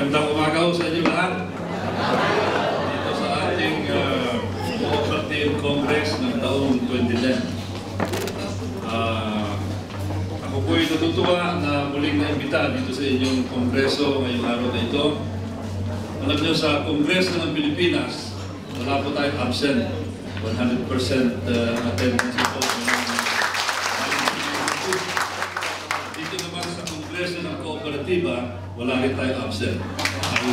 Magandang umaga ho sa inyo lahat. Dito sa ating Cooperative Congress ng taong 2010. Ako po'y natutuwa na muling naimbita dito sa inyong kongreso ngayong araw na ito. Alam niyo, sa Kongreso ng Pilipinas, wala po tayong absent. 100% attendance ito. Dito naman sa Kongreso ng Kooperatiba, wala rin tayong absent. Sa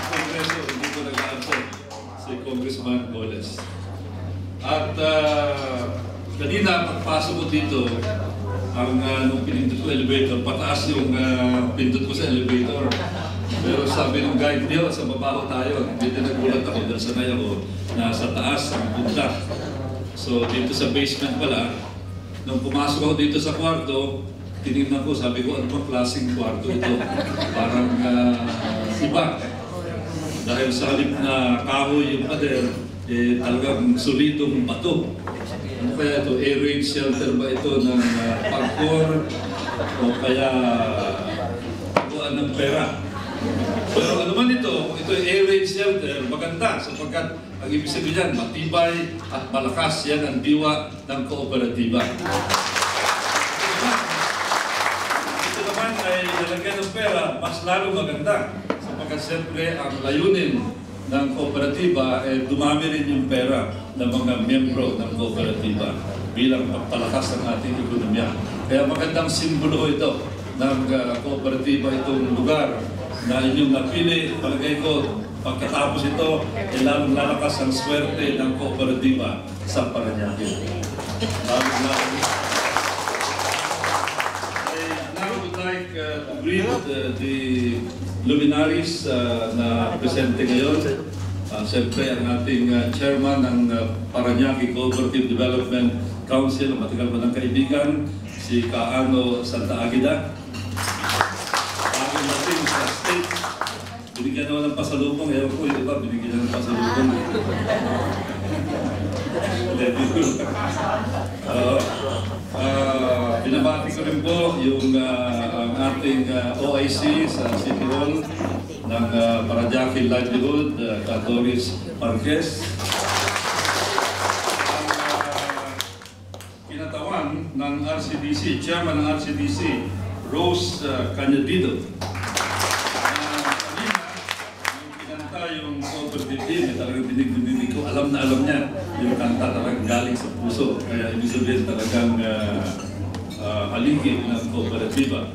Kongreso, hindi ko nag-absent si Congressman Goles. At kanina, pagpasok ko dito, nung pinindot ko elevator, pataas yung pindot ko sa elevator. Pero sabi ng guide niyo, sa baba tayo. Dito nagulat ako dahil sanay ako na sa taas ang punta. So dito sa basement pala, nung pumasok ako dito sa kwarto, tinignan ko, sabi ko, ano bang klaseng kwarto ito? Parang iba. Dahil sa halip na kahoy yung pader, talagang solidong bato. Ano kaya ito? Air raid shelter ba ito ng pagkor? O kaya pagkuhan ng pera? Pero ano man ito, kung ito ay air raid shelter, maganda sapagkat ang ibig sabihin yan, matibay at malakas yan ang diwa ng kooperatiba. Ito naman ay lalagyan ng pera, mas lalo maganda sapagkat siyempre ang layunin ng kooperatiba ay dumami rin yung pera ng mga miyembro ng kooperatiba bilang pagpalakas ng ating ekonomiya. Kaya magandang simbolo ito ng kooperatiba itong lugar na inyong napili. Palagay ko, pagkatapos ito, lalong lalakas ang swerte ng kooperatiba sa Parañaque. Now I would like to greet the luminaries na presente ngayon. Siyempre, ang ating chairman ng Parañaque Cooperative Development Council, matagal mo ng kaibigan, si Kaano Santa Aguida. Bagong natin sa state, binigyan naman ng pasalubong. Ewan ko, di ba? Binigyan ng pasalubong. Binabati ko rin po yung ang ating OIC sa City Hall ng Parañaque Livelihood, Doris Marquez. Ang kinatawan ng RCDC, chairman ng RCDC, Rose Cañadido. Kanina, yung kinanta yung cooperative team, talagang dinig ko, alam na alam niya yung kanta talagang galing sa puso. Kaya ibig sabihin talagang haligi ng kooperatiba.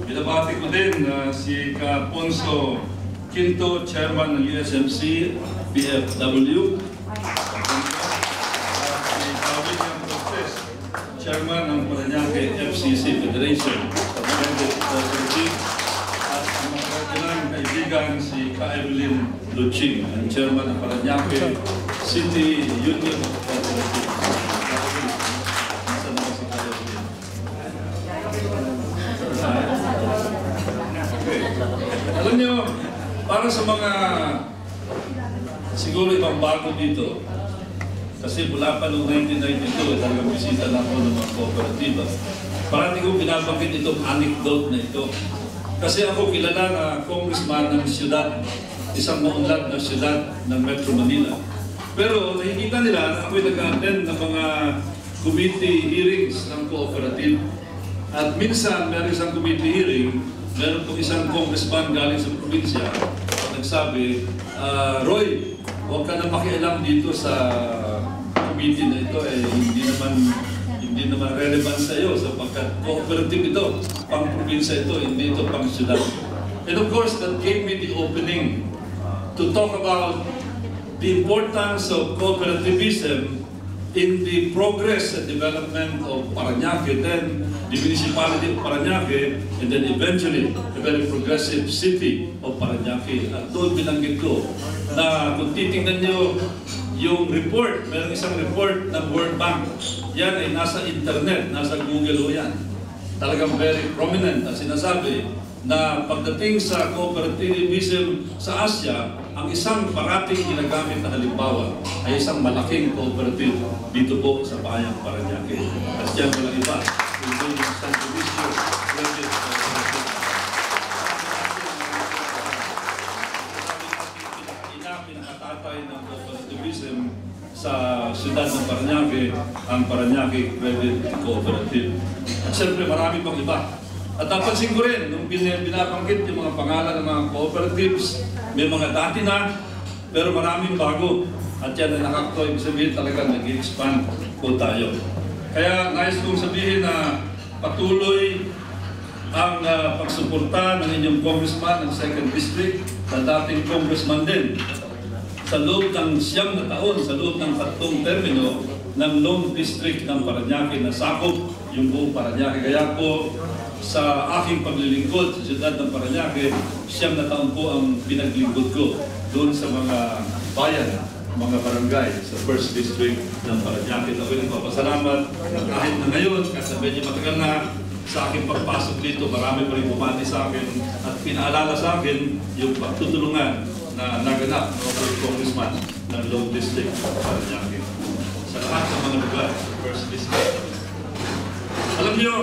Binabati ko din si Ponso Quinto, chairman ng USMC, PFW. Chairman ng Parañaque FCC Federation, President Cooperative, at ang mga kailangang kaibigan si Ka-Evelyn Luching, ang chairman ng Parañaque City Union Cooperative. Okay. Alam niyo, para sa mga siguro ibang bago dito, kasi mula pa noong 1992, talagang bisita na ako ng mga kooperatiba. Parati kong binabanggit itong anecdote na ito. Kasi ako kilala na congressman ng siyudad, isang maunlad na siyudad ng Metro Manila. Pero nakikita nila na ako'y nag-attend ng mga committee hearings ng cooperative. At minsan, meron isang committee hearing, meron pong isang congressman galing sa probinsya at nagsabi, Roy, huwag ka na makialam dito sa committee na ito, hindi naman relevant sa iyo sapagkat cooperative ito, pang probinsya ito, hindi ito pang siyudad. And of course, that gave me the opening to talk about the importance of cooperativism in the progress and development of Parañaque, then the municipality of Parañaque, and then eventually the very progressive city of Parañaque. At doon binanggit ko na kung titingnan nyo yung report, mayroong isang report ng World Bank. Yan ay nasa internet, nasa Google o yan. Talagang very prominent na sinasabi na pagdating sa cooperativism sa Asia, ang isang parating ginagamit na halimbawa ay isang malaking cooperative dito po sa Bayang Parañaque. At yan walang iba, yung San Luisio Credit Cooperative. ang Parañaque Credit Cooperative. At siyempre marami pang iba. At napansin ko rin, nung binabanggit yung mga pangalan ng mga cooperatives, may mga dati na, pero maraming bago. At yan ay nakakatawa, ibig sabihin talaga nag-expand po tayo. Kaya nais kong sabihin na patuloy ang pagsuporta ng inyong congressman ng 2nd District na dating congressman din sa loob ng 9 na taon, sa loob ng 3 termino ng Lone District ng Parañaque na sakop yung buong Parañaque. Kaya po sa aking paglilingkod sa siyudad ng Parañaque, 9 na taon po ang pinaglingkod ko doon sa mga bayan, mga barangay sa 1st District ng Parañaque. Ako'y nagpapasalamat na kahit na ngayon, kasi medyo matagal na sa aking pagpasok dito, marami pa rin bumati sa akin at pinaalala sa akin yung pagtutulungan na naganap ng congressman ng Lone District ng Parañaque sa lahat ng mga lugar sa 1st District. Alam niyo,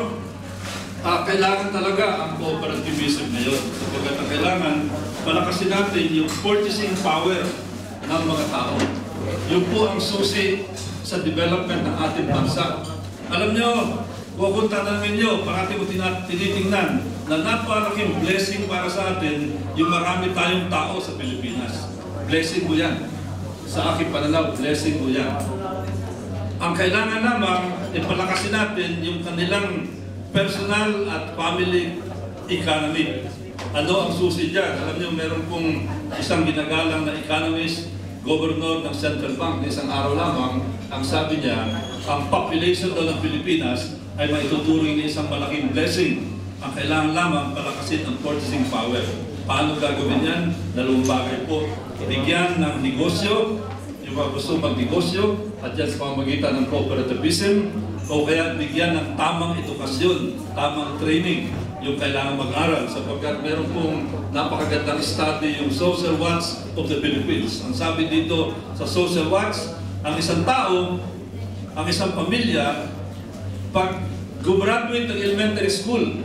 kailangan talaga ang cooperativism ngayon. Sapagkat ang kailangan, malakasin natin yung purchasing power ng mga tao. Yun po ang susi sa development ng ating bansa. Alam niyo, kung tanongin niyo, parati mo tinitingnan na napakalaking blessing para sa atin yung marami tayong tao sa Pilipinas. Blessing mo yan. Sa aking pananaw, blessing mo yan. Ang kailangan lamang, ipalakasin natin yung kanilang personal at family economy. Ano ang susi dyan? Alam niyo, meron pong isang ginagalang na economist, governor ng Central Bank, na isang araw lamang, ang sabi niya, ang population daw ng Pilipinas ay maituturing na isang malaking blessing. Ang kailangan lamang palakasin ang purchasing power. Paano gagawin yan? Dalawang bagay po. Bigyan ng negosyo, yung mga gusto magnegosyo, at yan sa pamamagitan ng cooperativism, o kaya bigyan ng tamang edukasyon, tamang training, yung kailangan mag-aral, sapagkat meron pong napakagandang study, yung Social Watch of the Philippines. Ang sabi dito sa Social Watch, ang isang tao, ang isang pamilya, pag gumraduate ng elementary school,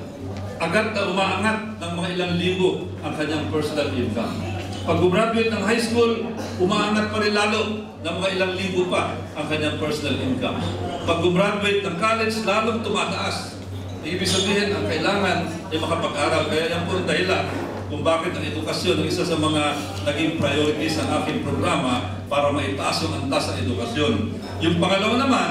agad na umaangat ng mga ilang libo ang kanyang personal income. Pag gumraduate ng high school, umaangat pa rin lalo ng mga ilang libo pa ang kanyang personal income. Pag gumraduate ng college, lalong tumataas. Ibig sabihin, ang kailangan ay makapag-aral. Kaya yan po ang dahilan kung bakit ang edukasyon ang isa sa mga naging priorities ng aking programa para maitaas yung antas sa edukasyon. Yung pangalawa naman,